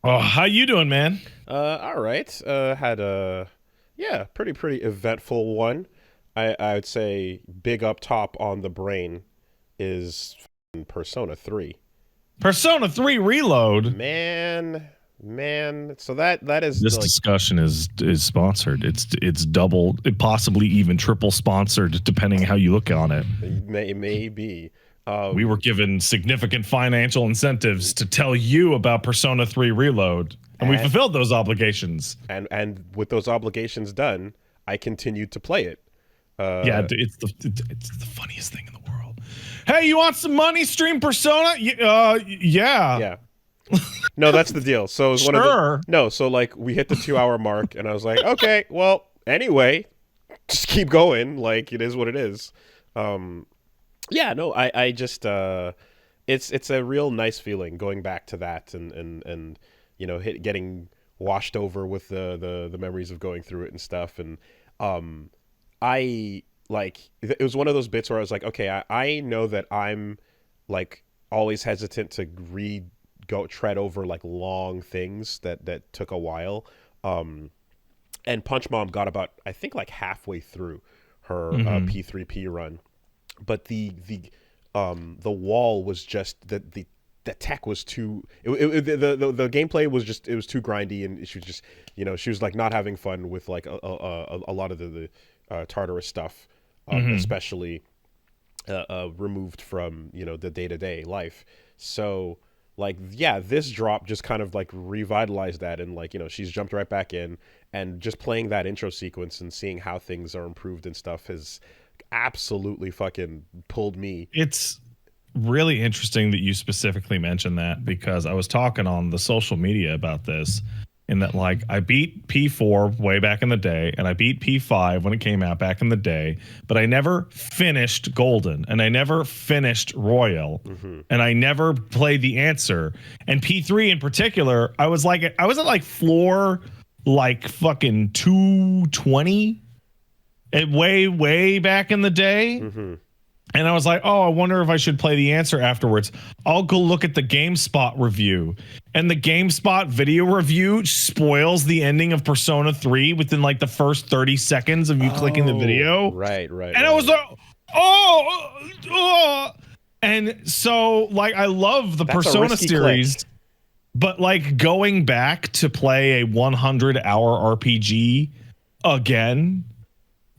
Oh, how you doing, man? All right. Had a pretty eventful one. I would say big up top on the brain is Persona 3. Persona 3 Reload. Man. So that is This like discussion is sponsored. It's double, possibly even triple sponsored, depending how you look on it. maybe. We were given significant financial incentives to tell you about Persona 3 Reload, and we and fulfilled those obligations. and with those obligations done, I continued to play it. Yeah, it's the funniest thing in the world. Hey, you want some money? Stream Persona? Yeah. Yeah. No, that's the deal. So it was one of the Sure. no. So like we hit the 2 hour mark, and I was like, okay, well, anyway, just keep going. Like it is what it is. Um, yeah, no, I just it's a real nice feeling going back to that and getting washed over with the memories of going through it and stuff. And um, I like it was one of those bits where I was like, okay, I know that I'm like always hesitant to tread over like long things that took a while. Um, and Punch Mom got about I think like halfway through her P3P run, but the wall was just the tech was too the gameplay was just it was too grindy, and she was just she was like not having fun with like a lot of the Tartarus stuff, especially removed from the day-to-day life. So like yeah, this drop just kind of like revitalized that, and like she's jumped right back in, and just playing that intro sequence and seeing how things are improved and stuff has absolutely fucking pulled me. It's really interesting that you specifically mentioned that, because I was talking on the social media about this, in that like I beat P4 way back in the day, and I beat P5 when it came out back in the day, but I never finished Golden, and I never finished Royal, and I never played the answer. And P3 in particular, I was at like floor like fucking 220 it way back in the day. And I was like, oh, I wonder if I should play the answer afterwards. I'll go look at the GameSpot review. And the GameSpot video review spoils the ending of Persona 3 within like the first 30 seconds of you clicking the video. Right. And I was like, oh. And so like I love the That's a Persona risky series, click. but like going back to play a 100-hour RPG again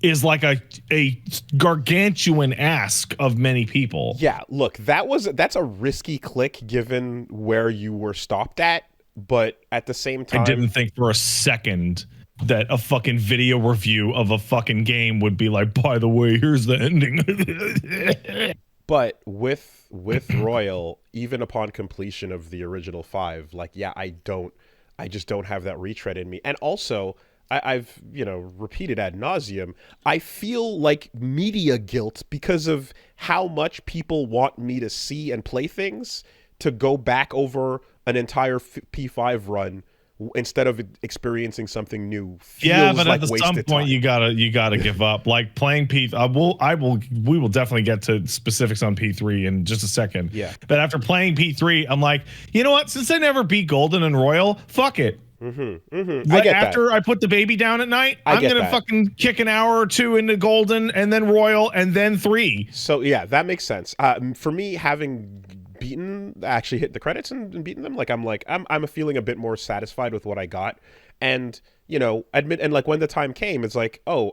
is like a gargantuan ask of many people. Yeah, look, that's a risky click given where you were stopped at, but at the same time, I didn't think for a second that a fucking video review of a fucking game would be like, by the way, here's the ending. But with Royal, even upon completion of the original 5, like yeah, I just don't have that retread in me. And also I've repeated ad nauseum, I feel like media guilt because of how much people want me to see and play things, to go back over an entire P5 run instead of experiencing something new. Yeah, Feels but like at some wasted point time. you gotta give up. Like playing P, we will definitely get to specifics on P3 in just a second. Yeah. But after playing P3, I'm like, you know what? Since I never beat Golden and Royal, fuck it. I Like get after that. I put the baby down at night, I I'm get gonna that. fucking kick an hour or two into Golden and then Royal and then 3. So yeah, that makes sense. For me, having actually hit the credits and beaten them, I'm feeling a bit more satisfied with what I got, and admit, and like when the time came, it's like, oh,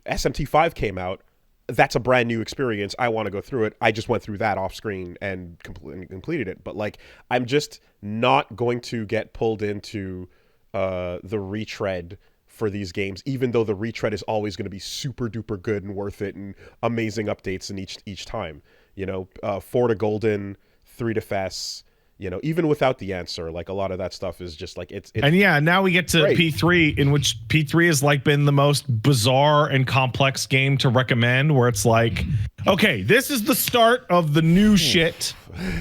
SMT5 came out. That's a brand new experience. I want to go through it. I just went through that off screen and completed it. But like, I'm just not going to get pulled into the retread for these games, even though the retread is always going to be super duper good and worth it, and amazing updates in each time. 4 to Golden, 3 to Fess. Even without the answer, like a lot of that stuff is just like it's And yeah, now we get to great. P3, in which P3 has like been the most bizarre and complex game to recommend, where it's like, okay, this is the start of the new shit,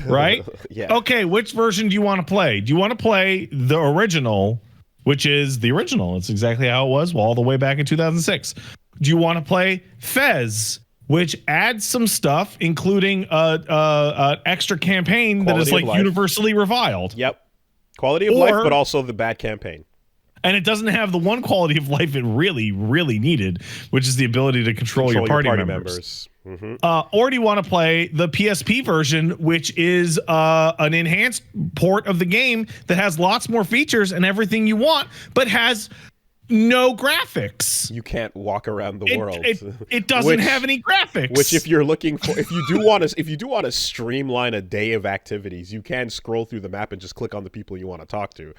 right? Yeah. Okay, which version do you want to play? Do you want to play the original, which is the original? It's exactly how it was all the way back in 2006. Do you want to play Fez, which adds some stuff, including an extra campaign that is Quality of like life. universally reviled? Yep. Quality of life, but also the bad campaign. And it doesn't have the one quality of life it really, really needed, which is the ability to control your party members. Mm-hmm. Or do you want to play the PSP version, which is an enhanced port of the game that has lots more features and everything you want, but has no graphics? You can't walk around the world. It doesn't have any graphics. Which, if you're looking for, if you do want to streamline a day of activities, you can scroll through the map and just click on the people you want to talk to,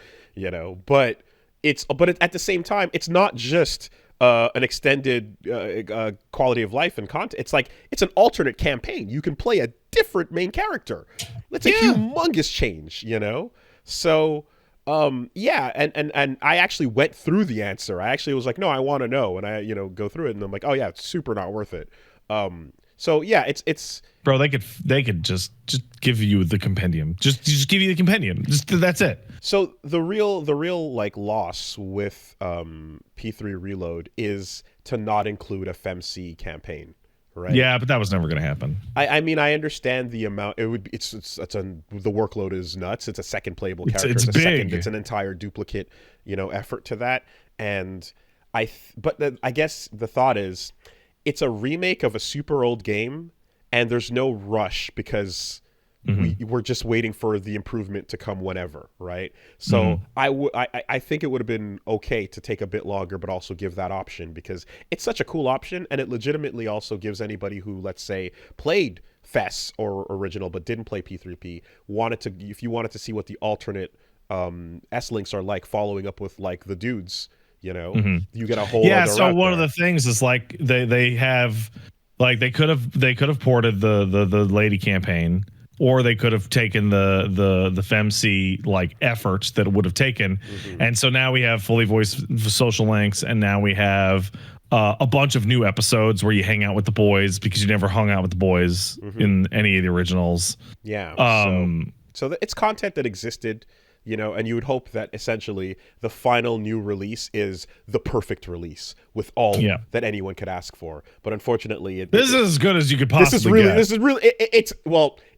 But at the same time, it's not just an extended quality of life and content. It's an alternate campaign. You can play a different main character. That's a humongous change, So. And I actually went through the answer. I actually was like, no, I want to know, and I go through it, and I'm like, oh yeah, it's super not worth it. So yeah, it's bro. They could just give you the compendium. Just give you the compendium. That's it. So the real like loss with P3 Reload is to not include a FemC campaign. Right. Yeah, but that was never going to happen. I mean, I understand the amount. It would. The workload is nuts. It's a second playable character. It's big. It's an entire duplicate, effort to that. And I guess the thought is, it's a remake of a super old game, and there's no rush because we're just waiting for the improvement to come whenever, right? So I think it would have been okay to take a bit longer, but also give that option because it's such a cool option, and it legitimately also gives anybody who, let's say, played FES or original but didn't play P3P, if you wanted to see what the alternate S-links are like, following up with like the dudes, you get a whole other so one there. of the things is like they have like they could have ported the lady campaign. Or they could have taken the FemC like efforts that it would have taken, and so now we have fully voiced social links, and now we have a bunch of new episodes where you hang out with the boys because you never hung out with the boys in any of the originals. Yeah. So it's content that existed, and you would hope that essentially the final new release is the perfect release with all that anyone could ask for. But unfortunately, this is as good as you could possibly get. This is really,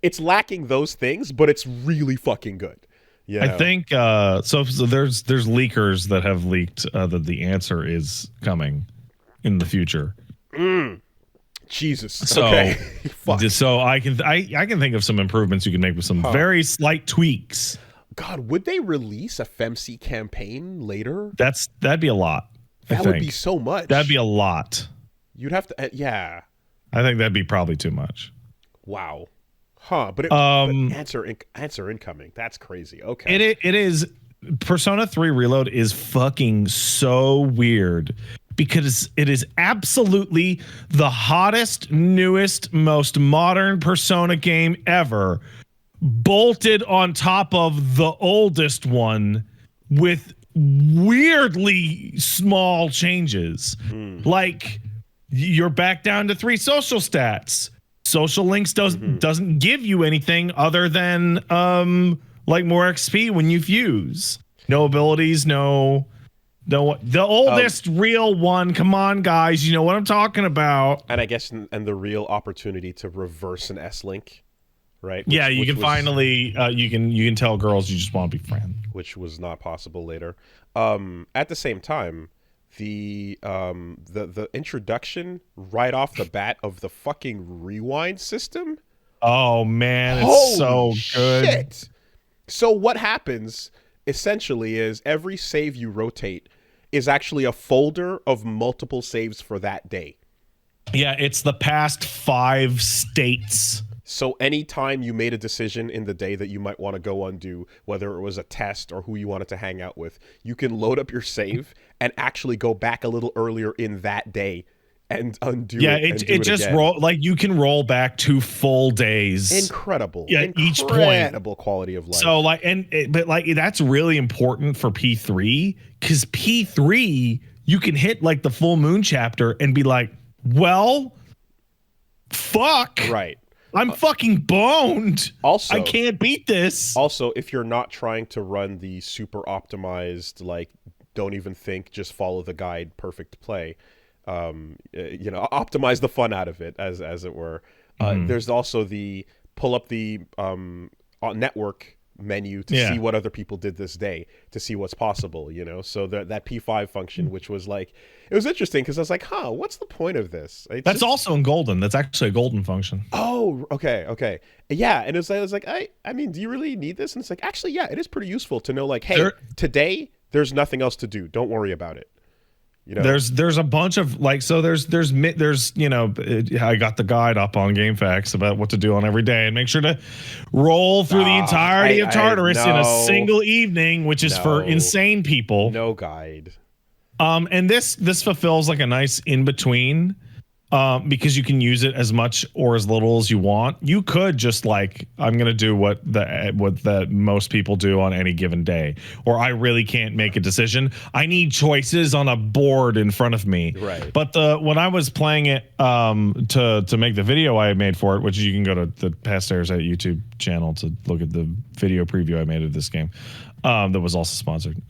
it's lacking those things, but it's really fucking good. I think so there's leakers that have leaked that the answer is coming in the future. Jesus. So, okay. So I can think of some improvements you can make with some very slight tweaks. God, would they release a FemC campaign later? That'd be a lot. That would be so much. That'd be a lot. You'd have to, yeah. I think that'd be probably too much. Wow. Huh? But answer incoming. That's crazy. Okay. It is. Persona 3 Reload is fucking so weird because it is absolutely the hottest, newest, most modern Persona game ever, bolted on top of the oldest one with weirdly small changes. Like you're back down to 3 social stats. Social links doesn't give you anything other than like more XP when you fuse. No abilities, no the oldest real one. Come on, guys, you know what I'm talking about. And I guess and the real opportunity to reverse an S-link. Right. You can finally you can tell girls you just want to be friends, which was not possible later. At the same time, the introduction right off the bat of the fucking rewind system. Oh man, it's so good. Shit. So what happens essentially is every save you rotate is actually a folder of multiple saves for that day. Yeah, it's the past 5 states. So anytime you made a decision in the day that you might want to go undo, whether it was a test or who you wanted to hang out with, you can load up your save and actually go back a little earlier in that day and undo it. Yeah, it just again. Roll like you can roll back 2 full days. Incredible. Yeah, each point. Incredible quality of life. So like but like that's really important for P3 because P3 you can hit like the full moon chapter and be like, well, fuck. Right. I'm fucking boned. Also, I can't beat this. Also, if you're not trying to run the super optimized, like, don't even think, just follow the guide, perfect play, optimize the fun out of it, as it were. There's also the pull up the network menu to see what other people did this day, to see what's possible, you know? So that P5 function, which was like, it was interesting because I was like, huh, what's the point of this? That's also in Golden. That's actually a Golden function. Oh, okay. Yeah, and I was like, I mean, do you really need this? And it's like, actually, yeah, it is pretty useful to know, like, hey, today there's nothing else to do. Don't worry about it. You know? There's a bunch of like, so there's you know, I got the guide up on GameFAQs about what to do on every day, and make sure to roll through the entirety of Tartarus in a single evening, which is for insane people. No guide. And this fulfills like a nice in between, because you can use it as much or as little as you want. You could just like, I'm gonna do what the most people do on any given day, or I really can't make a decision. I need choices on a board in front of me. Right. But when I was playing it, to make the video I made for it, which you can go to the Past Stairs at YouTube channel to look at the video preview I made of this game, that was also sponsored.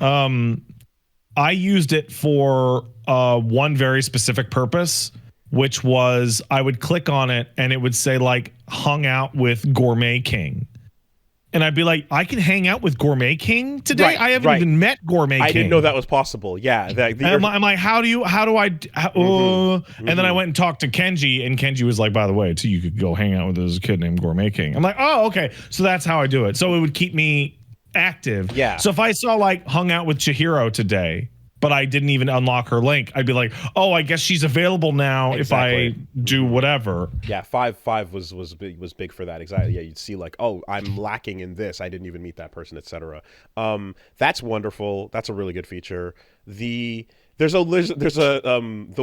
I used it for one very specific purpose, which was I would click on it and it would say like hung out with Gourmet King. And I'd be like, I can hang out with Gourmet King today? Right, I haven't even met Gourmet King. I didn't know that was possible. Yeah. I'm like, how do I, and then I went and talked to Kenji, and Kenji was like, by the way, too, you could go hang out with this kid named Gourmet King. I'm like, oh, okay. So that's how I do it. So it would keep me active. Yeah. So if I saw like hung out with Chihiro today, but I didn't even unlock her link, I'd be like, oh, I guess she's available now if I do whatever. Yeah, five was big for that. Exactly. Yeah, you'd see like, oh, I'm lacking in this. I didn't even meet that person, etc. That's wonderful. That's a really good feature. There's a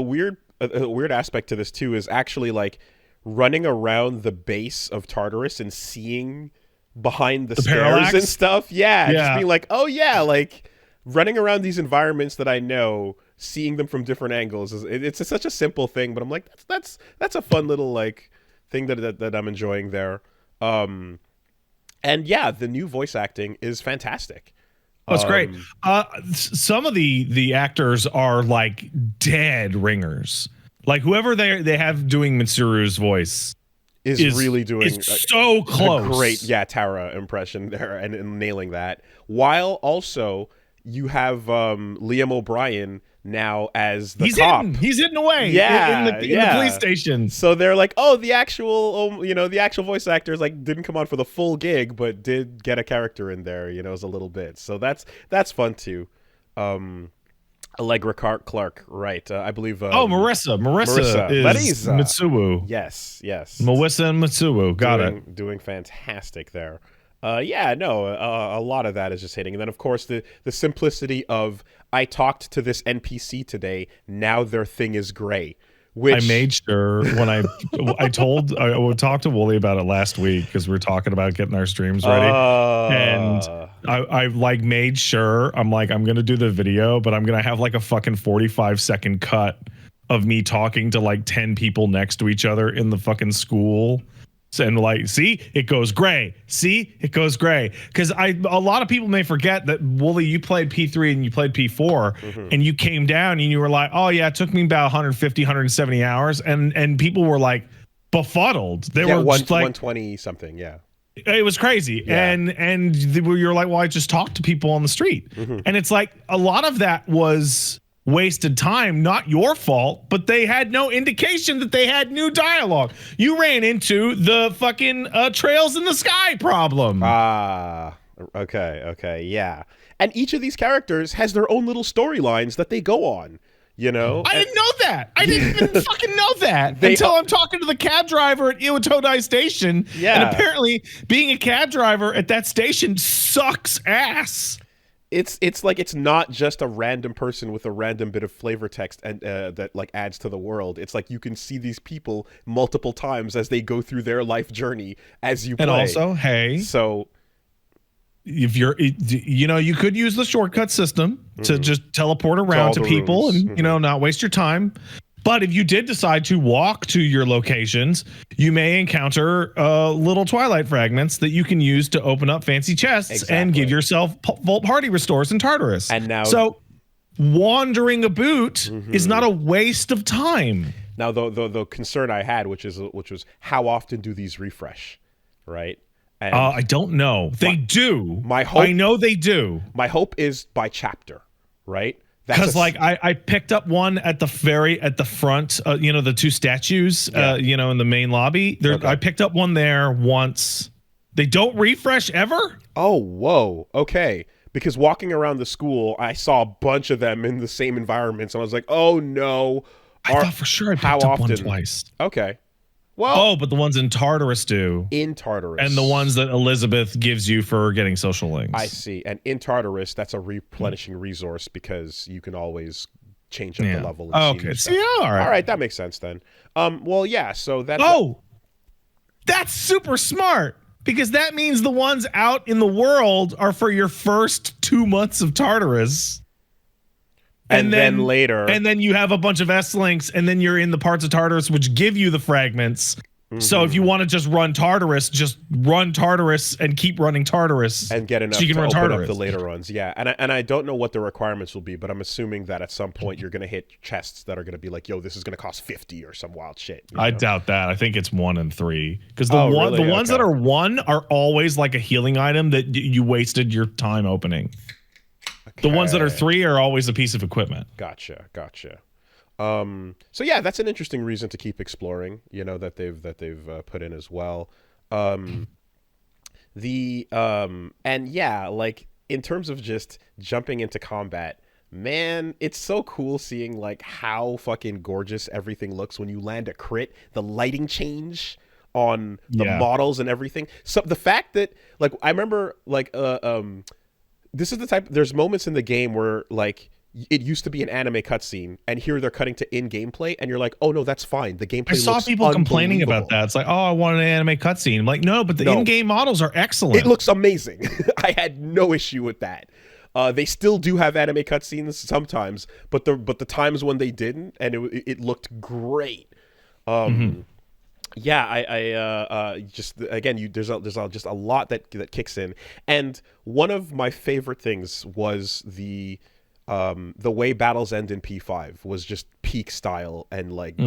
weird aspect to this too is actually like running around the base of Tartarus and seeing behind the stairs parallax? And stuff. Yeah, just being like, oh yeah, like running around these environments that I know, seeing them from different angles it's such a simple thing, but I'm like, that's a fun little like thing that I'm enjoying there. And yeah, the new voice acting is fantastic. Oh, it's great. Some of the actors are like dead ringers. Like whoever they have doing Mitsuru's voice is really doing so close. A great Tara impression there and nailing that. While also you have Liam O'Brien now as the cop. He's hidden away. Yeah, in the police station. So they're like, oh, the actual voice actors like didn't come on for the full gig, but did get a character in there, as a little bit. So that's fun too. Allegra Clark, right? I believe. Marissa is Mitsuo. Yes. Marissa and Mitsuo, got it. Doing fantastic there. A lot of that is just hitting. And then, of course, the simplicity of, I talked to this NPC today, now their thing is gray. Which I made sure when I talked to Woolie about it last week because we were talking about getting our streams ready. And I like made sure, I'm like, I'm going to do the video, but I'm going to have like a fucking 45-second cut of me talking to like 10 people next to each other in the fucking school. And like, see, it goes gray. See, it goes gray. Because a lot of people may forget that, Woolie, you played P3 and you played P4, and you came down and you were like, oh yeah, it took me about 150, 170 hours, and people were like befuddled. They were like 120 something, yeah. It was crazy, and you're like, well, I just talked to people on the street, and it's like a lot of that was wasted time, not your fault, but they had no indication that they had new dialogue. You ran into the fucking Trails in the Sky problem. Okay, yeah. And each of these characters has their own little storylines that they go on, I didn't know that. I didn't even fucking know that until I'm talking to the cab driver at Iwatodai Station. Yeah. And apparently being a cab driver at that station sucks ass. It's like it's not just a random person with a random bit of flavor text and that like adds to the world. It's like you can see these people multiple times as they go through their life journey as you play. And also, so if you're, you could use the shortcut system to just teleport around to people rooms. And not waste your time. But if you did decide to walk to your locations, you may encounter little Twilight fragments that you can use to open up fancy chests and give yourself Vault Party restores in Tartarus. And now, so wandering about is not a waste of time. Now, the concern I had, which was how often do these refresh, right? And I don't know. They do. my hope, I know they do. my hope is by chapter, right? Because like I picked up one at the front, the two statues, in the main lobby. Okay. I picked up one there once. They don't refresh ever. Oh, whoa. Okay. Because walking around the school, I saw a bunch of them in the same environments, and I was like, "Oh no!" I thought for sure I picked up one twice. Okay. Well, but the ones in Tartarus do. In Tartarus. And the ones that Elizabeth gives you for getting social links. I see. And in Tartarus, that's a replenishing resource because you can always change up the level. And okay. See, all right. All right, that makes sense then. Well, yeah. So that. That's super smart. Because that means the ones out in the world are for your first 2 months of Tartarus. And then later. And then you have a bunch of S-links, and then you're in the parts of Tartarus which give you the fragments. Mm-hmm. So if you want to just run Tartarus and keep running Tartarus. And get enough so you can to run open Tartarus. Up the later runs. Yeah. And I don't know what the requirements will be, but I'm assuming that at some point you're going to hit chests that are going to be like, yo, this is going to cost 50 or some wild shit. I doubt that. I think it's 1 and 3. Because the ones that are 1 are always like a healing item that you wasted your time opening. Okay. The ones that are 3 are always a piece of equipment. Gotcha. So yeah, that's an interesting reason to keep exploring, that they've put in as well. And yeah, like in terms of just jumping into combat, man, it's so cool seeing like how fucking gorgeous everything looks when you land a crit, the lighting change on the models and everything. So the fact that like I remember like this is the type, there's moments in the game where like it used to be an anime cutscene, and here they're cutting to in-game play, and you're like, oh no, that's fine. The gameplay. I saw people complaining about that. It's like, oh, I want an anime cutscene. I'm like, no, but the in-game models are excellent. It looks amazing. I had no issue with that. They still do have anime cutscenes sometimes, but the times when they didn't, and it looked great. Yeah, I just again, there's just a lot that kicks in, and one of my favorite things was the way battles end in P5 was just peak style, and like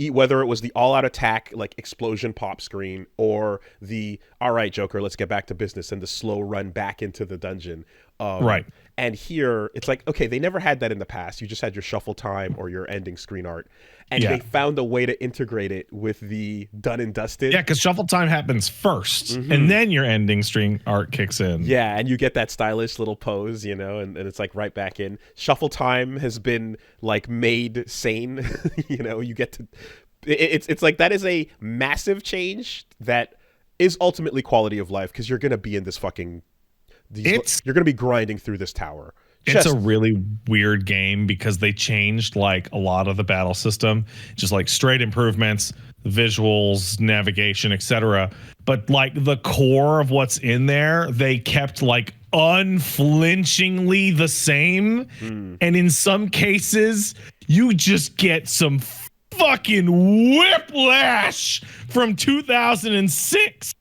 whether it was the all-out attack like explosion pop screen or the all right Joker, let's get back to business, and the slow run back into the dungeon. Right. And here it's like, okay, they never had that in the past. You just had your shuffle time or your ending screen art, and they found a way to integrate it with the done and dusted. Yeah, because shuffle time happens first, and then your ending screen art kicks in. Yeah, and you get that stylish little pose, and it's like right back in. Shuffle time has been like made sane. You get to. It's like that is a massive change that is ultimately quality of life, because you're gonna be in this fucking. You're going to be grinding through this tower. It's a really weird game because they changed like a lot of the battle system, just like straight improvements, visuals, navigation, etc. But like the core of what's in there, they kept like unflinchingly the same. And in some cases, you just get some fucking whiplash from 2006.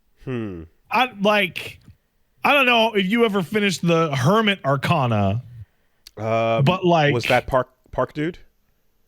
I don't know if you ever finished the Hermit Arcana, but like, was that Park Dude?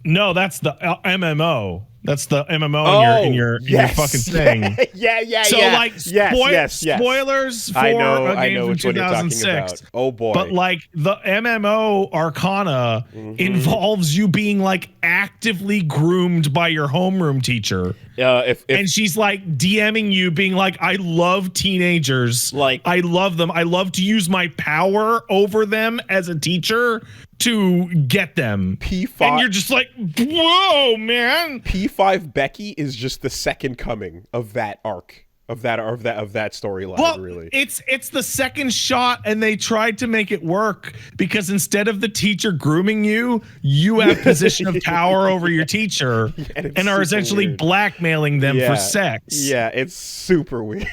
No, that's the MMO. That's the MMO in your fucking thing. Yeah. So like, spoilers for a game from 2006. Oh boy! But like the MMO Arcana involves you being like actively groomed by your homeroom teacher. And she's like DMing you, being like, "I love teenagers. Like, I love them. I love to use my power over them as a teacher to get them." P5, and you're just like, "Whoa, man!" P5 Becky is just the second coming of that arc. Of that storyline, well, really. It's the second shot, and they tried to make it work because instead of the teacher grooming you, you have position of power over your teacher and are essentially blackmailing them for sex. Yeah, it's super weird.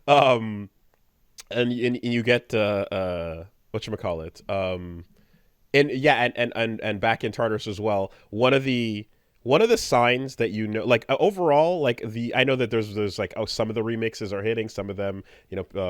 And you get whatchamacallit. And back in Tartarus as well, one of the One of the signs that like overall, like I know that there's like, oh, some of the remixes are hitting, some of them,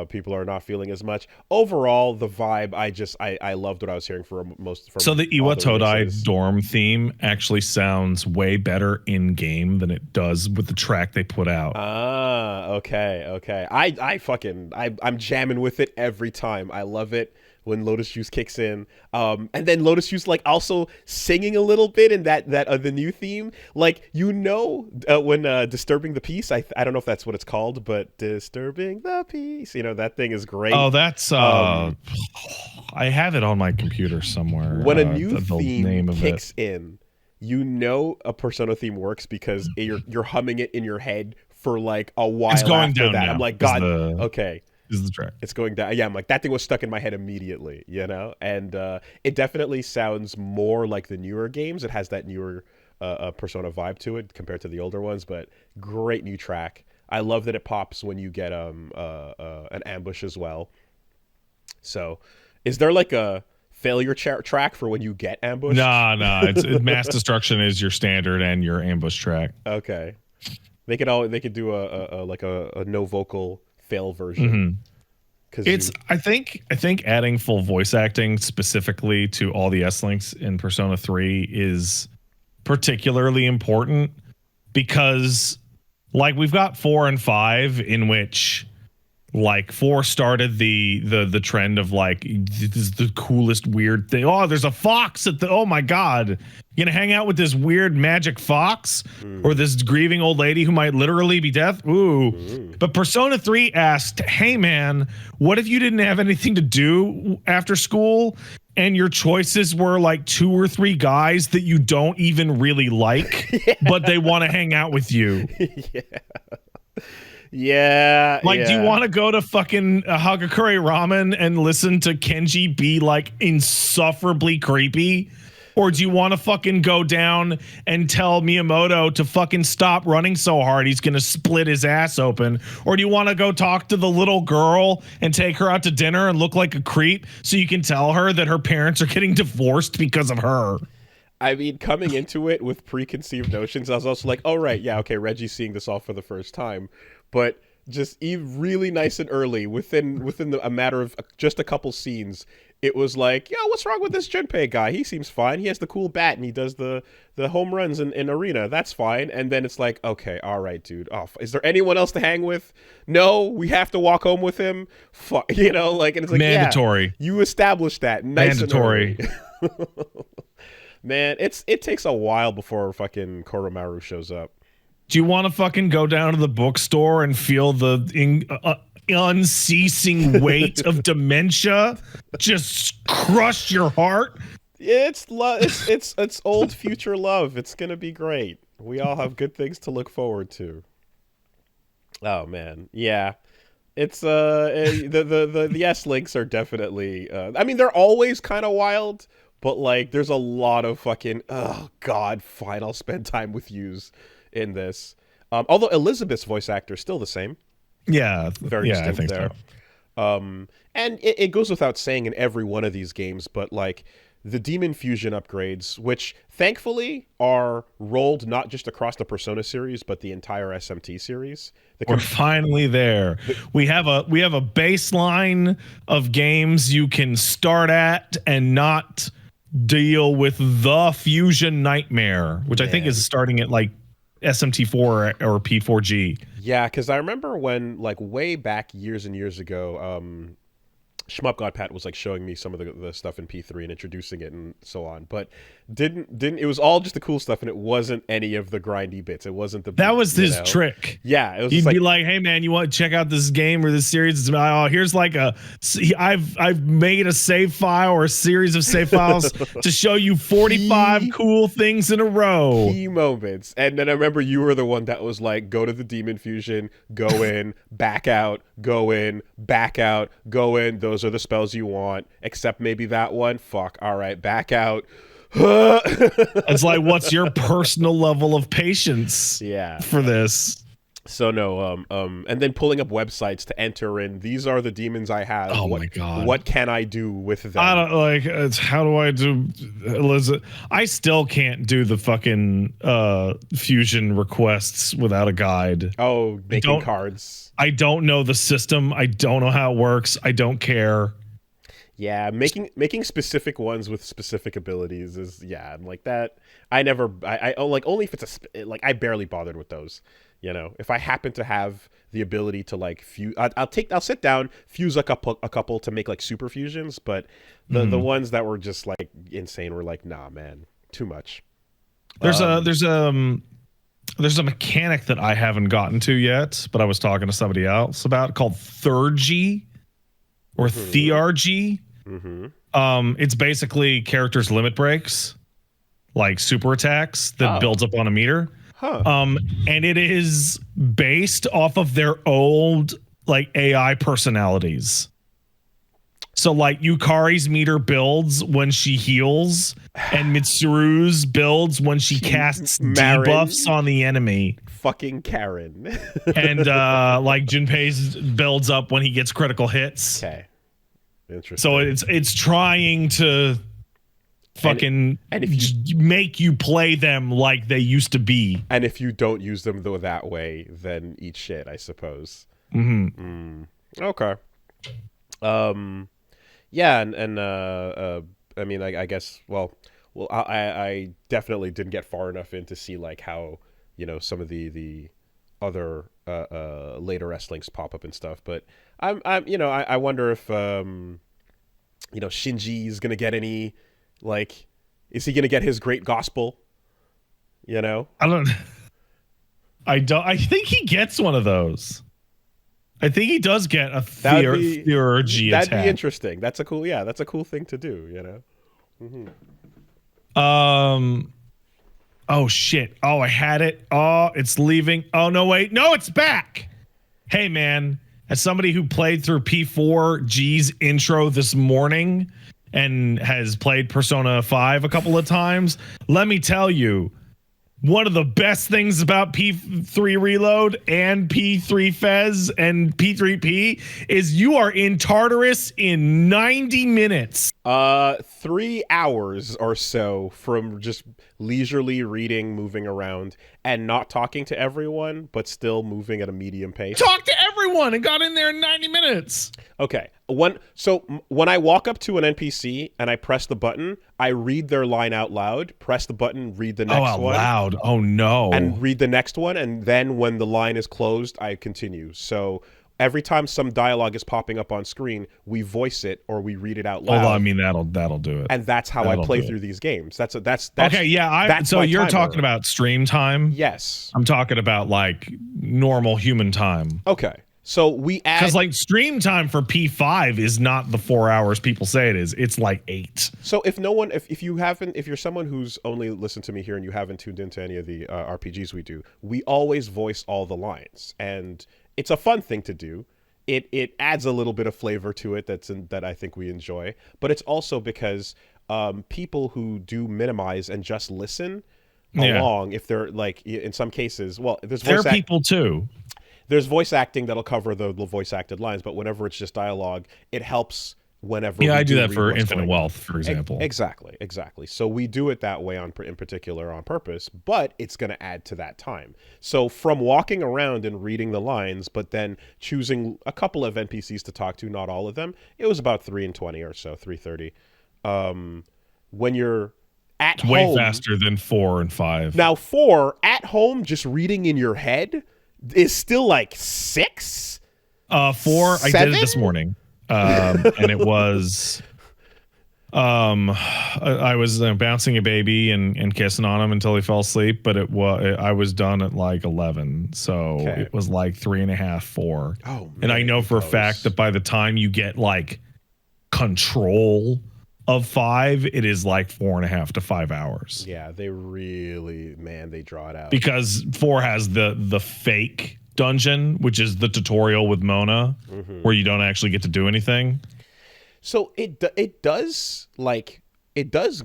people are not feeling as much. Overall, the vibe, I loved what I was hearing from So the all Iwa the Todai remixes. dorm theme actually sounds way better in game than it does with the track they put out. Ah, okay. I'm jamming with it every time. I love it when Lotus Juice kicks in. And then Lotus Juice like also singing a little bit in that the new theme. Like when Disturbing the Peace, I don't know if that's what it's called, but Disturbing the Peace, that thing is great. Oh, that's I have it on my computer somewhere. When a new The theme name of it. kicks in, a Persona theme works because you're humming it in your head for like a while It's going after down that. now. I'm like, Is God, the okay. is the track. It's going down. Yeah, I'm like, that thing was stuck in my head immediately, And it definitely sounds more like the newer games. It has that newer Persona vibe to it compared to the older ones, but great new track. I love that it pops when you get an ambush as well. So, is there like a failure track for when you get ambushed? No. It's mass destruction is your standard and your ambush track. Okay. They could do a no vocal fail version. It's I think adding full voice acting specifically to all the S links in Persona 3 is particularly important because like we've got 4 and 5 in which like 4 started the trend of like this is the coolest weird thing. Oh, there's a fox oh my god. You're gonna hang out with this weird magic fox or this grieving old lady who might literally be deaf. Ooh. But Persona 3 asked, hey man, what if you didn't have anything to do after school and your choices were like 2 or 3 guys that you don't even really like, but they want to hang out with you? Yeah. Like, do you want to go to fucking Hagakure Ramen and listen to Kenji be like insufferably creepy? Or do you want to fucking go down and tell Miyamoto to fucking stop running so hard he's going to split his ass open? Or do you want to go talk to the little girl and take her out to dinner and look like a creep so you can tell her that her parents are getting divorced because of her? I mean, coming into it with preconceived notions, I was also like, oh, right, yeah, okay, Reggie's seeing this all for the first time. But just really nice and early, within a matter of just a couple scenes, it was like, yo, what's wrong with this Junpei guy? He seems fine. He has the cool bat and he does the home runs in arena. That's fine. And then it's like, okay, all right, dude. Oh, is there anyone else to hang with? No, we have to walk home with him. Fuck, and it's like mandatory. Yeah, you established that. Nice mandatory. And early. Man, it takes a while before fucking Koromaru shows up. Do you want to fucking go down to the bookstore and feel the unceasing weight of dementia just crush your heart? It's it's old future love. It's gonna be great. We all have good things to look forward to. Oh man, yeah. It's the S links are definitely. I mean, they're always kind of wild, but like, there's a lot of fucking. Oh God, fine. I'll spend time with yous in this. Although Elizabeth's voice actor is still the same. Yeah, very distinct I think there. So. And it goes without saying in every one of these games, but like the Demon Fusion upgrades, which thankfully are rolled not just across the Persona series, but the entire SMT series. We're finally there. We have a baseline of games you can start at and not deal with the fusion nightmare, which I think is starting at like SMT4 or P4G. Yeah, because I remember when, like, way back years and years ago, Shmup Godpat was like showing me some of the stuff in P3 and introducing it and so on, but didn't it was all just the cool stuff and it wasn't any of the grindy bits. It wasn't that was his trick. Yeah, it was. He'd be like, "Hey man, you want to check out this game or this series? It's about, oh, here's like I've made a save file or a series of save files to show you 45 cool things in a row, key moments." And then I remember you were the one that was like, "Go to the Demon Fusion, go in, back out, go in, back out, go in. Those are the spells you want, except maybe that one. Fuck. All right, back out." It's like, what's your personal level of patience for this? So no, and then pulling up websites to enter in. These are the demons I have. Oh What my god. what can I do with I them? don't like it's how do I do I still can't do the fucking fusion requests without a guide. Oh, I making don't cards. I don't know the system. I don't know how it works. I don't care. Yeah, making specific ones with specific abilities is yeah, I'm like that. I oh, like only if it's like I barely bothered with those. You know, if I happen to have the ability to like fuse, I'll sit down, fuse a couple to make like super fusions, but the Mhm. ones that were just like insane were like, nah, man, too much. There's a Um, there's a mechanic that I haven't gotten to yet, but I was talking to somebody else about called Thurgy or mhm, Theurgy. mhm. It's basically characters' limit breaks, like super attacks that Oh, builds up on a meter. huh. Um, and it is based off of their old like AI personalities. So like Yukari's meter builds when she heals, and Mitsuru's builds when she casts debuffs Marin, on the enemy. fucking Karen. And like Junpei's builds up when he gets critical hits. Okay, So interesting. it's trying to And fucking and if you make you play them like they used to be. And if you don't use them though that way, then eat shit, I suppose. Mm-hmm. Okay. Um. Yeah, I mean, I guess. Well, I definitely didn't get far enough in to see like how some of the other later wrestlings pop up and stuff. But I wonder if Shinji is gonna get any like, is he gonna get his great gospel? You know. I don't. I don't. I think he gets one of those. I think he does get a That would be theurgy that'd be attack. interesting. That's a cool that's a cool thing to do, you know. Um. Oh shit. Oh, I had it. Oh, it's leaving. Oh no, wait. No, it's back. Hey man, as somebody who played through P4G's intro this morning and has played Persona 5 a couple of times, let me tell you, one of the best things about P3 Reload and P3 Fez and P3P is you are in Tartarus in 90 minutes. 3 hours or so from just leisurely reading, moving around, and not talking to everyone, but still moving at a medium pace. Talk to everyone and got in there in 90 minutes. Okay. When I walk up to an NPC and I press the button, I read their line out loud, press the button, read the Oh, next out one, loud. Oh no. and read the next one, and then when the line is closed, I continue. So every time some dialogue is popping up on screen, we voice it or we read it out Although I loud, mean that'll do it. and that's how I That'll play do it. through these games. That's Okay, yeah. that's So my you're timer. talking about stream time. Yes. I'm talking about like normal human time. Okay. So we add Because like stream time for P5 is not the 4 hours people say it is. It's like 8. So if no one, if you haven't, if you're someone who's only listened to me here and you haven't tuned into any of the RPGs we do, we always voice all the lines, and it's a fun thing to do. It adds a little bit of flavor to it that I think we enjoy, but it's also because people who do minimize and just listen Yeah. along, if they're like in some cases, well, They're people too. there's voice acting that'll cover the voice acted lines, but whenever it's just dialogue, it helps whenever. Yeah, we I do that read for what's Infinite going Wealth, for example. Exactly. So we do it that way in particular on purpose, but it's going to add to that time. So from walking around and reading the lines, but then choosing a couple of NPCs to talk to, not all of them, it was about 3:20 or so, 3:30. When you're at It's way home, faster than 4 and 5. now 4 at home, just reading in your head is still like 6. 4, I did it this 7? morning. And it was I was bouncing a baby and kissing on him until he fell asleep, but I was done at like 11, so Okay. it was like 3.5, 4. Oh, man, and I know for a close. fact that by the time you get like control of 5, it is like 4.5 to 5 hours. Yeah, they really, man, they draw it out. Because 4 has the fake dungeon, which is the tutorial with Mona, where you don't actually get to do anything. So it does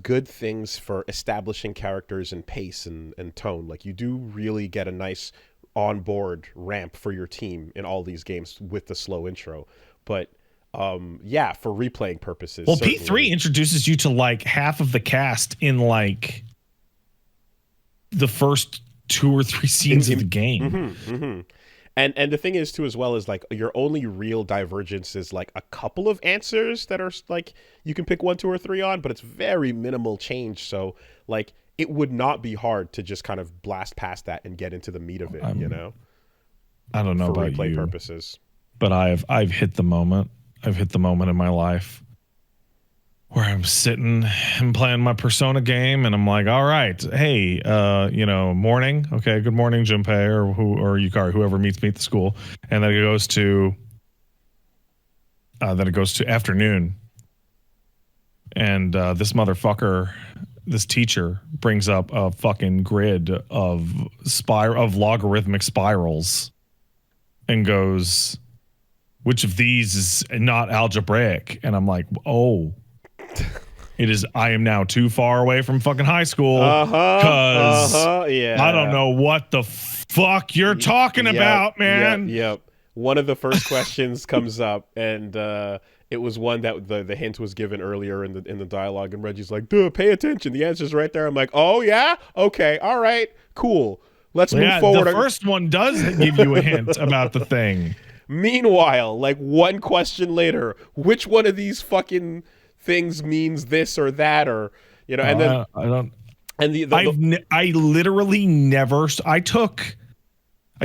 good things for establishing characters and pace and tone. Like you do really get a nice onboard ramp for your team in all these games with the slow intro. But yeah, for replaying purposes. Well, certainly. P3 introduces you to like half of the cast in like the first 2 or 3 scenes of the game. And the thing is too as well is like your only real divergence is like a couple of answers that are like you can pick 1, 2, or 3 on, but it's very minimal change. So like it would not be hard to just kind of blast past that and get into the meat of it, you know. I don't know for about replay you, purposes. but I've hit the moment. I've hit the moment in my life where I'm sitting and playing my Persona game, and I'm like, all right, hey, morning. Okay, good morning, Junpei, or Yukari, whoever meets me at the school. And then it goes to afternoon. And this motherfucker, this teacher, brings up a fucking grid of logarithmic spirals and goes, which of these is not algebraic? And I'm like, oh. It is. I am now too far away from fucking high school because yeah. I don't know what the fuck you're talking about, man. Yep. One of the first questions comes up, and it was one that the hint was given earlier in the dialogue, and Reggie's like, "Dude, pay attention. The answer's right there." I'm like, "Oh yeah, okay, all right, cool. Let's move forward." The first one does give you a hint about the thing. Meanwhile, like one question later, which one of these fucking things means this or that, or and then I don't. And I literally never. I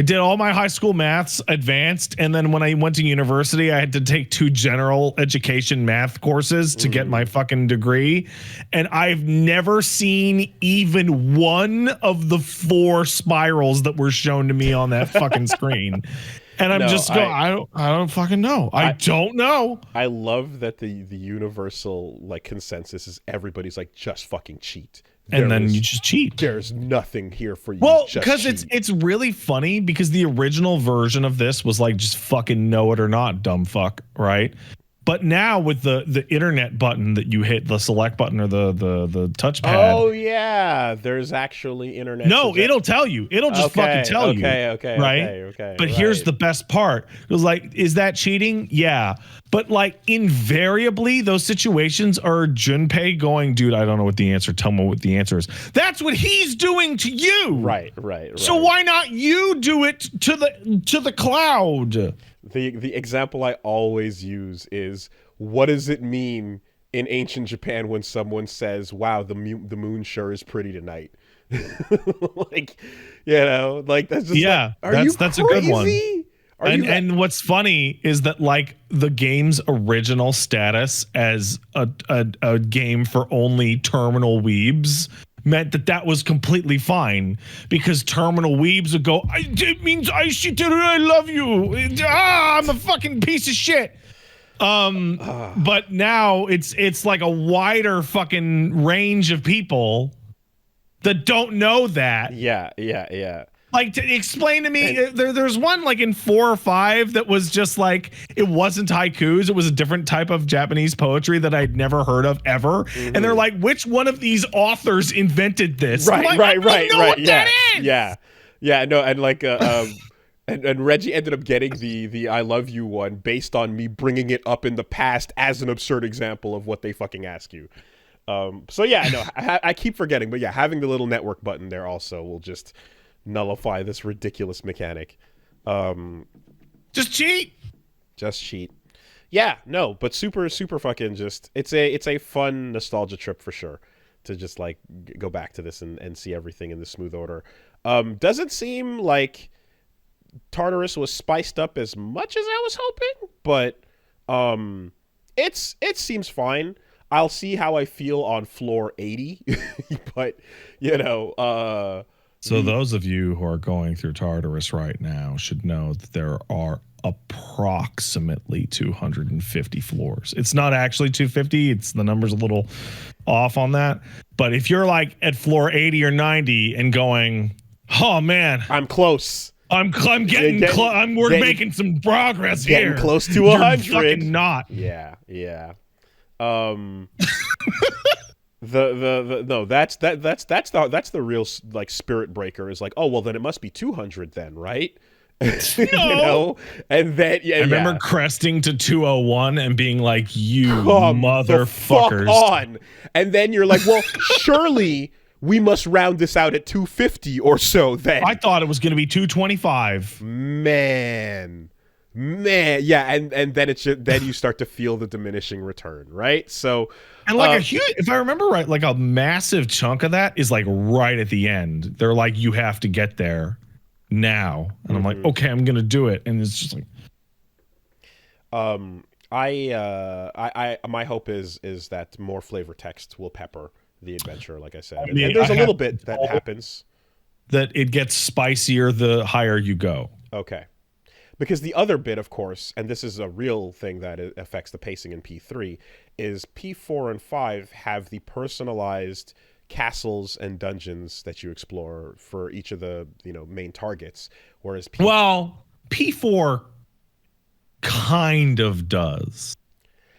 did all my high school maths advanced, and then when I went to university, I had to take 2 general education math courses to get my fucking degree, and I've never seen even one of the 4 spirals that were shown to me on that fucking screen. And I'm I don't fucking know. I don't know. I love that the universal like consensus is everybody's like, just fucking cheat. And then you just cheat. There's nothing here for you. Well, because it's really funny because the original version of this was like, just fucking know it or not, dumb fuck, right? But now with the internet button that you hit, the select button or the touchpad. Oh yeah, there's actually internet. No, it'll tell you. It'll just fucking tell you. Okay. Right. Okay. But here's the best part. It was like, is that cheating? Yeah. But like invariably, those situations are Junpei going, dude, I don't know what the answer. Tell me what the answer is. That's what he's doing to you. Right. So why not you do it to the cloud? The example I always use is, what does it mean in ancient Japan when someone says, wow, the moon sure is pretty tonight? Like, that's just that's a good one. And what's funny is that like the game's original status as a game for only terminal weebs meant that was completely fine, because terminal weebs would go, it means I love you. I'm a fucking piece of shit. But now it's like a wider fucking range of people that don't know that. Yeah. Like, to explain to me, there's one like in 4 or 5 that was just like, it wasn't haikus. It was a different type of Japanese poetry that I'd never heard of ever. And they're like, which one of these authors invented this? Right. Yeah. No, and like, and Reggie ended up getting the I love you one based on me bringing it up in the past as an absurd example of what they fucking ask you. So yeah, no, I keep forgetting, but yeah, having the little network button there also will just nullify this ridiculous mechanic. Just cheat. Yeah, no, but super fucking just it's a fun nostalgia trip for sure to just like go back to this and see everything in the smooth order. Doesn't seem like Tartarus was spiced up as much as I was hoping, but it seems fine. I'll see how I feel on floor 80, but So those of you who are going through Tartarus right now should know that there are approximately 250 floors. It's not actually 250. It's the number's a little off on that. But if you're like at floor 80 or 90 and going, oh man, I'm close. We're making some progress here. Getting close to 100. You're fucking not. Yeah. No, that's the real like spirit breaker is like, oh well, then it must be 200 then, right? You No. know, and then I remember cresting to 201 and being like, you come the fuck motherfuckers. on, and then you're like, well, surely we must round this out at 250 or so. Then I thought it was going to be 225. man, yeah, and then it's just, then you start to feel the diminishing return, right? So. And like a huge, if I remember right, like a massive chunk of that is like right at the end. They're like, you have to get there now. And I'm like, okay, I'm going to do it. And it's just like, my hope is that more flavor text will pepper the adventure, like I said. I mean, and there's a little bit that happens. That it gets spicier the higher you go. Okay. Because the other bit, of course, and this is a real thing that affects the pacing in P3, is P4 and 5 have the personalized castles and dungeons that you explore for each of the main targets, whereas P4 kind of does.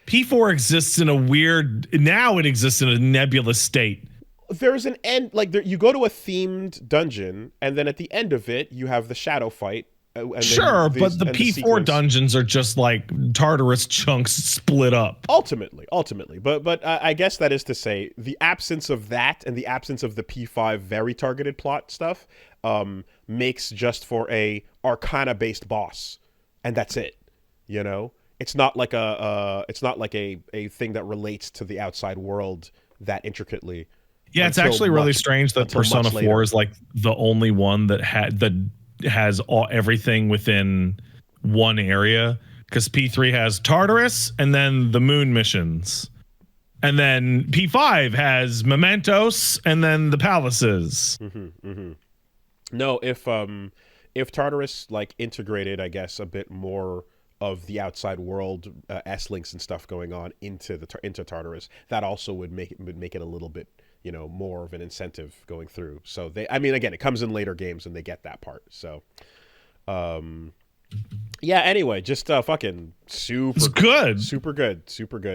P4 exists in a weird, now it exists in a nebulous state. There's an end, like you go to a themed dungeon, and then at the end of it, you have the shadow fight. Sure, but the P4 dungeons are just like Tartarus chunks split up. Ultimately, but I guess that is to say the absence of that and the absence of the P5 very targeted plot stuff makes just for a Arcana-based boss, and that's it. You know, it's not like a thing that relates to the outside world that intricately. Yeah, it's actually really strange that Persona 4 is like the only one that has everything within one area, because P3 has Tartarus and then the moon missions, and then P5 has Mementos and then the palaces. No, if Tartarus like integrated, I guess, a bit more of the outside world S-links and stuff going on into Tartarus, that also would make it a little bit more of an incentive going through. So again, it comes in later games and they get that part. So, yeah. Anyway, just fucking super good.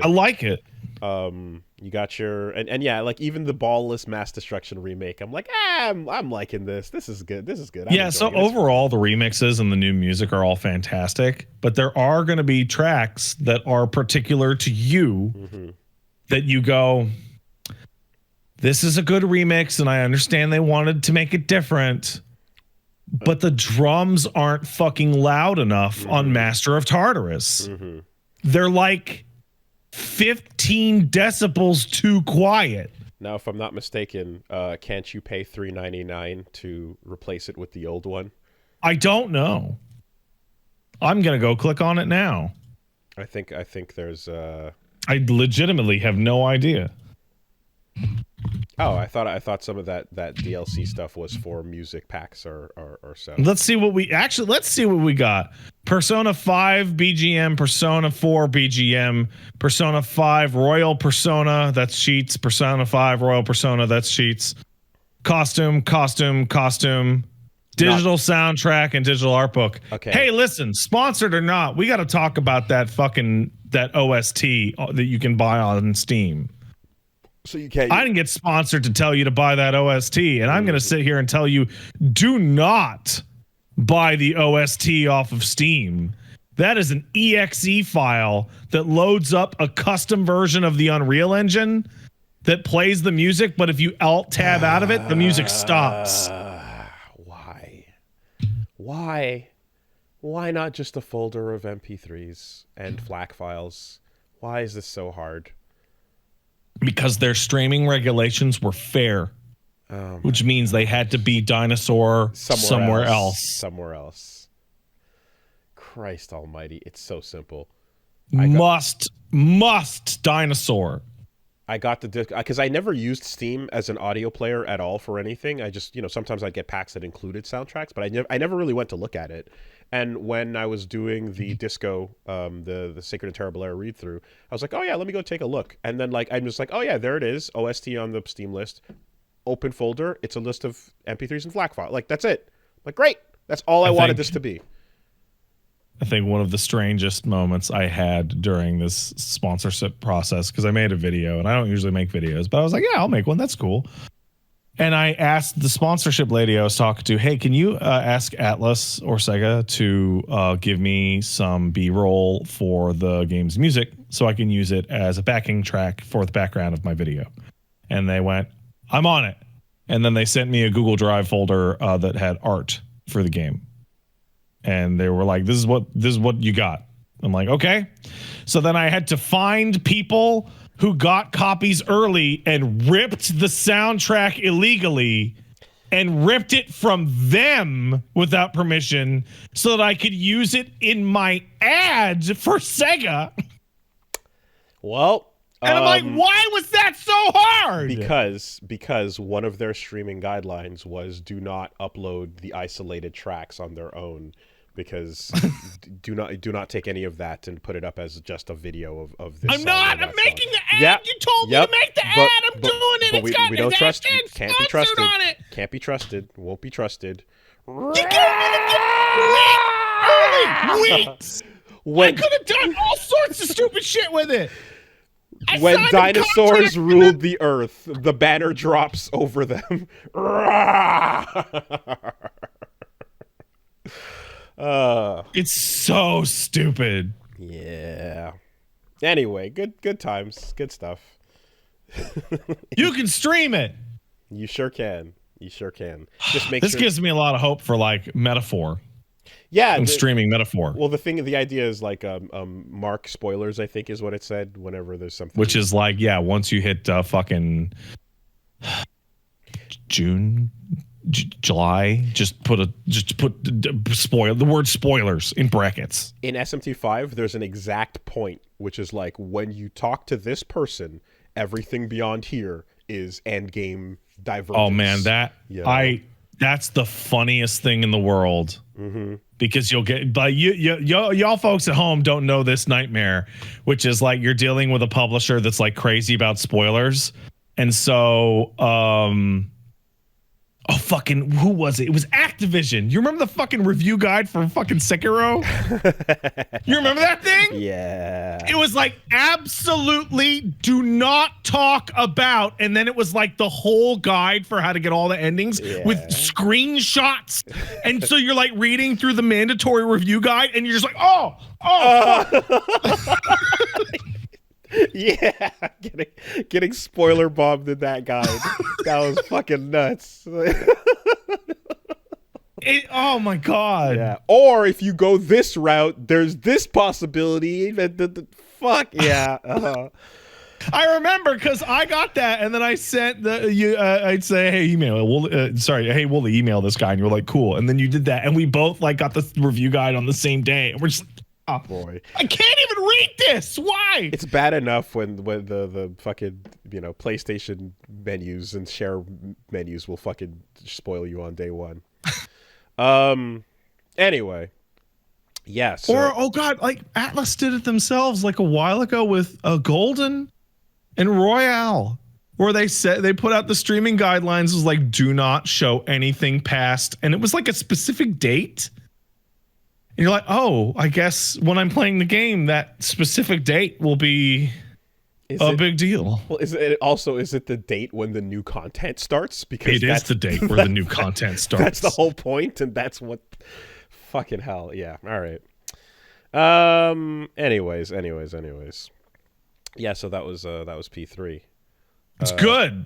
I like it. You got your and yeah, like even the ballless Mass Destruction remake. I'm like, I'm liking this. This is good. Yeah. So overall, the remixes and the new music are all fantastic, but there are going to be tracks that are particular to you that you go, this is a good remix, and I understand they wanted to make it different, but the drums aren't fucking loud enough on Master of Tartarus. They're like 15 decibels too quiet. Now, if I'm not mistaken, can't you pay $3.99 to replace it with the old one? I don't know. I'm gonna go click on it now. I think there's. I legitimately have no idea. Oh, I thought some of that DLC stuff was for music packs or so. Let's see what we got. Persona 5 BGM, Persona 4 BGM, Persona 5 Royal Persona, that's cheats. Persona 5 Royal Persona, that's cheats. Costume, digital soundtrack and digital art book. Okay. Hey, listen, sponsored or not, we got to talk about that OST that you can buy on Steam. So you can't. I didn't get sponsored to tell you to buy that OST, and I'm going to sit here and tell you, do not buy the OST off of Steam. That is an exe file that loads up a custom version of the Unreal Engine that plays the music, but if you Alt Tab out of it, the music stops. Why not just a folder of MP3s and FLAC files? Why is this so hard? Because their streaming regulations were fair, which means they had to be dinosaur somewhere else. Christ almighty, it's so simple. Must dinosaur. I got the disc because I never used Steam as an audio player at all for anything. I just, sometimes I'd get packs that included soundtracks, but I never really went to look at it. And when I was doing the Disco, the Sacred and Terrible Air read through, I was like, oh yeah, let me go take a look. And then I'm just like, oh yeah, there it is, OST on the Steam list. Open folder. It's a list of MP3s and FLAC file. Like that's it. Like great. That's all I wanted this to be. I think one of the strangest moments I had during this sponsorship process, because I made a video and I don't usually make videos, but I was like, yeah, I'll make one. That's cool. And I asked the sponsorship lady I was talking to, hey, can you ask Atlas or Sega to give me some B-roll for the game's music so I can use it as a backing track for the background of my video? And they went, I'm on it. And then they sent me a Google Drive folder that had art for the game. And they were like, this is what you got. I'm like, okay. So then I had to find people who got copies early and ripped the soundtrack illegally and ripped it from them without permission so that I could use it in my ads for Sega. Well, and I'm like, why was that so hard? Because one of their streaming guidelines was do not upload the isolated tracks on their own. Because do not take any of that and put it up as just a video of this. I'm not. I'm making the ad. Yep. You told me to make the ad. I'm doing it. But we don't trust you. Can't be trusted. Can't be trusted. Won't be trusted. You gave me the weeks. I could have done all sorts of stupid shit with it. When dinosaurs ruled the earth, the banner drops over them. It's so stupid. Yeah. Anyway, good times, good stuff. You can stream it. You sure can. Just make this gives me a lot of hope for like Metaphor. Yeah, I'm streaming Metaphor. Well, the idea is like mark spoilers, I think is what it said. Whenever there's something, which is like, yeah, once you hit fucking June. July, just put the word spoilers in brackets. In SMT5, there's an exact point, which is like when you talk to this person, everything beyond here is end game divergence. Oh man, that's the funniest thing in the world. Mm-hmm. Because you'll get, but y'all folks at home don't know this nightmare, which is like you're dealing with a publisher that's like crazy about spoilers, and so oh, fucking, who was it? It was Activision. You remember the fucking review guide for fucking Sekiro? You remember that thing? Yeah. It was like, absolutely do not talk about, and then it was like the whole guide for how to get all the endings with screenshots. And so you're like reading through the mandatory review guide, and you're just like, oh. Yeah, getting spoiler bombed in that guide. That was fucking nuts. Oh my god. Yeah. Or if you go this route, there's this possibility. Fuck yeah. I remember because I got that, and then I sent I'd say, hey, hey, Woolie, email this guy, and you're like, cool. And then you did that, and we both like got the review guide on the same day, and we're just. Oh, boy, I can't even read this. Why? It's bad enough when the fucking PlayStation menus and share menus will fucking spoil you on day one. Anyway, yes. Or oh god, like Atlas did it themselves like a while ago with Golden and Royale, where they said they put out the streaming guidelines was like do not show anything past, and it was like a specific date. And you're like, oh, I guess when I'm playing the game, that specific date will be a big deal. Well, is it the date when the new content starts? Because it is the date where the new content starts. That's the whole point, and that's what. Fucking hell, yeah. All right. Anyways. Yeah. So that was P3. It's good.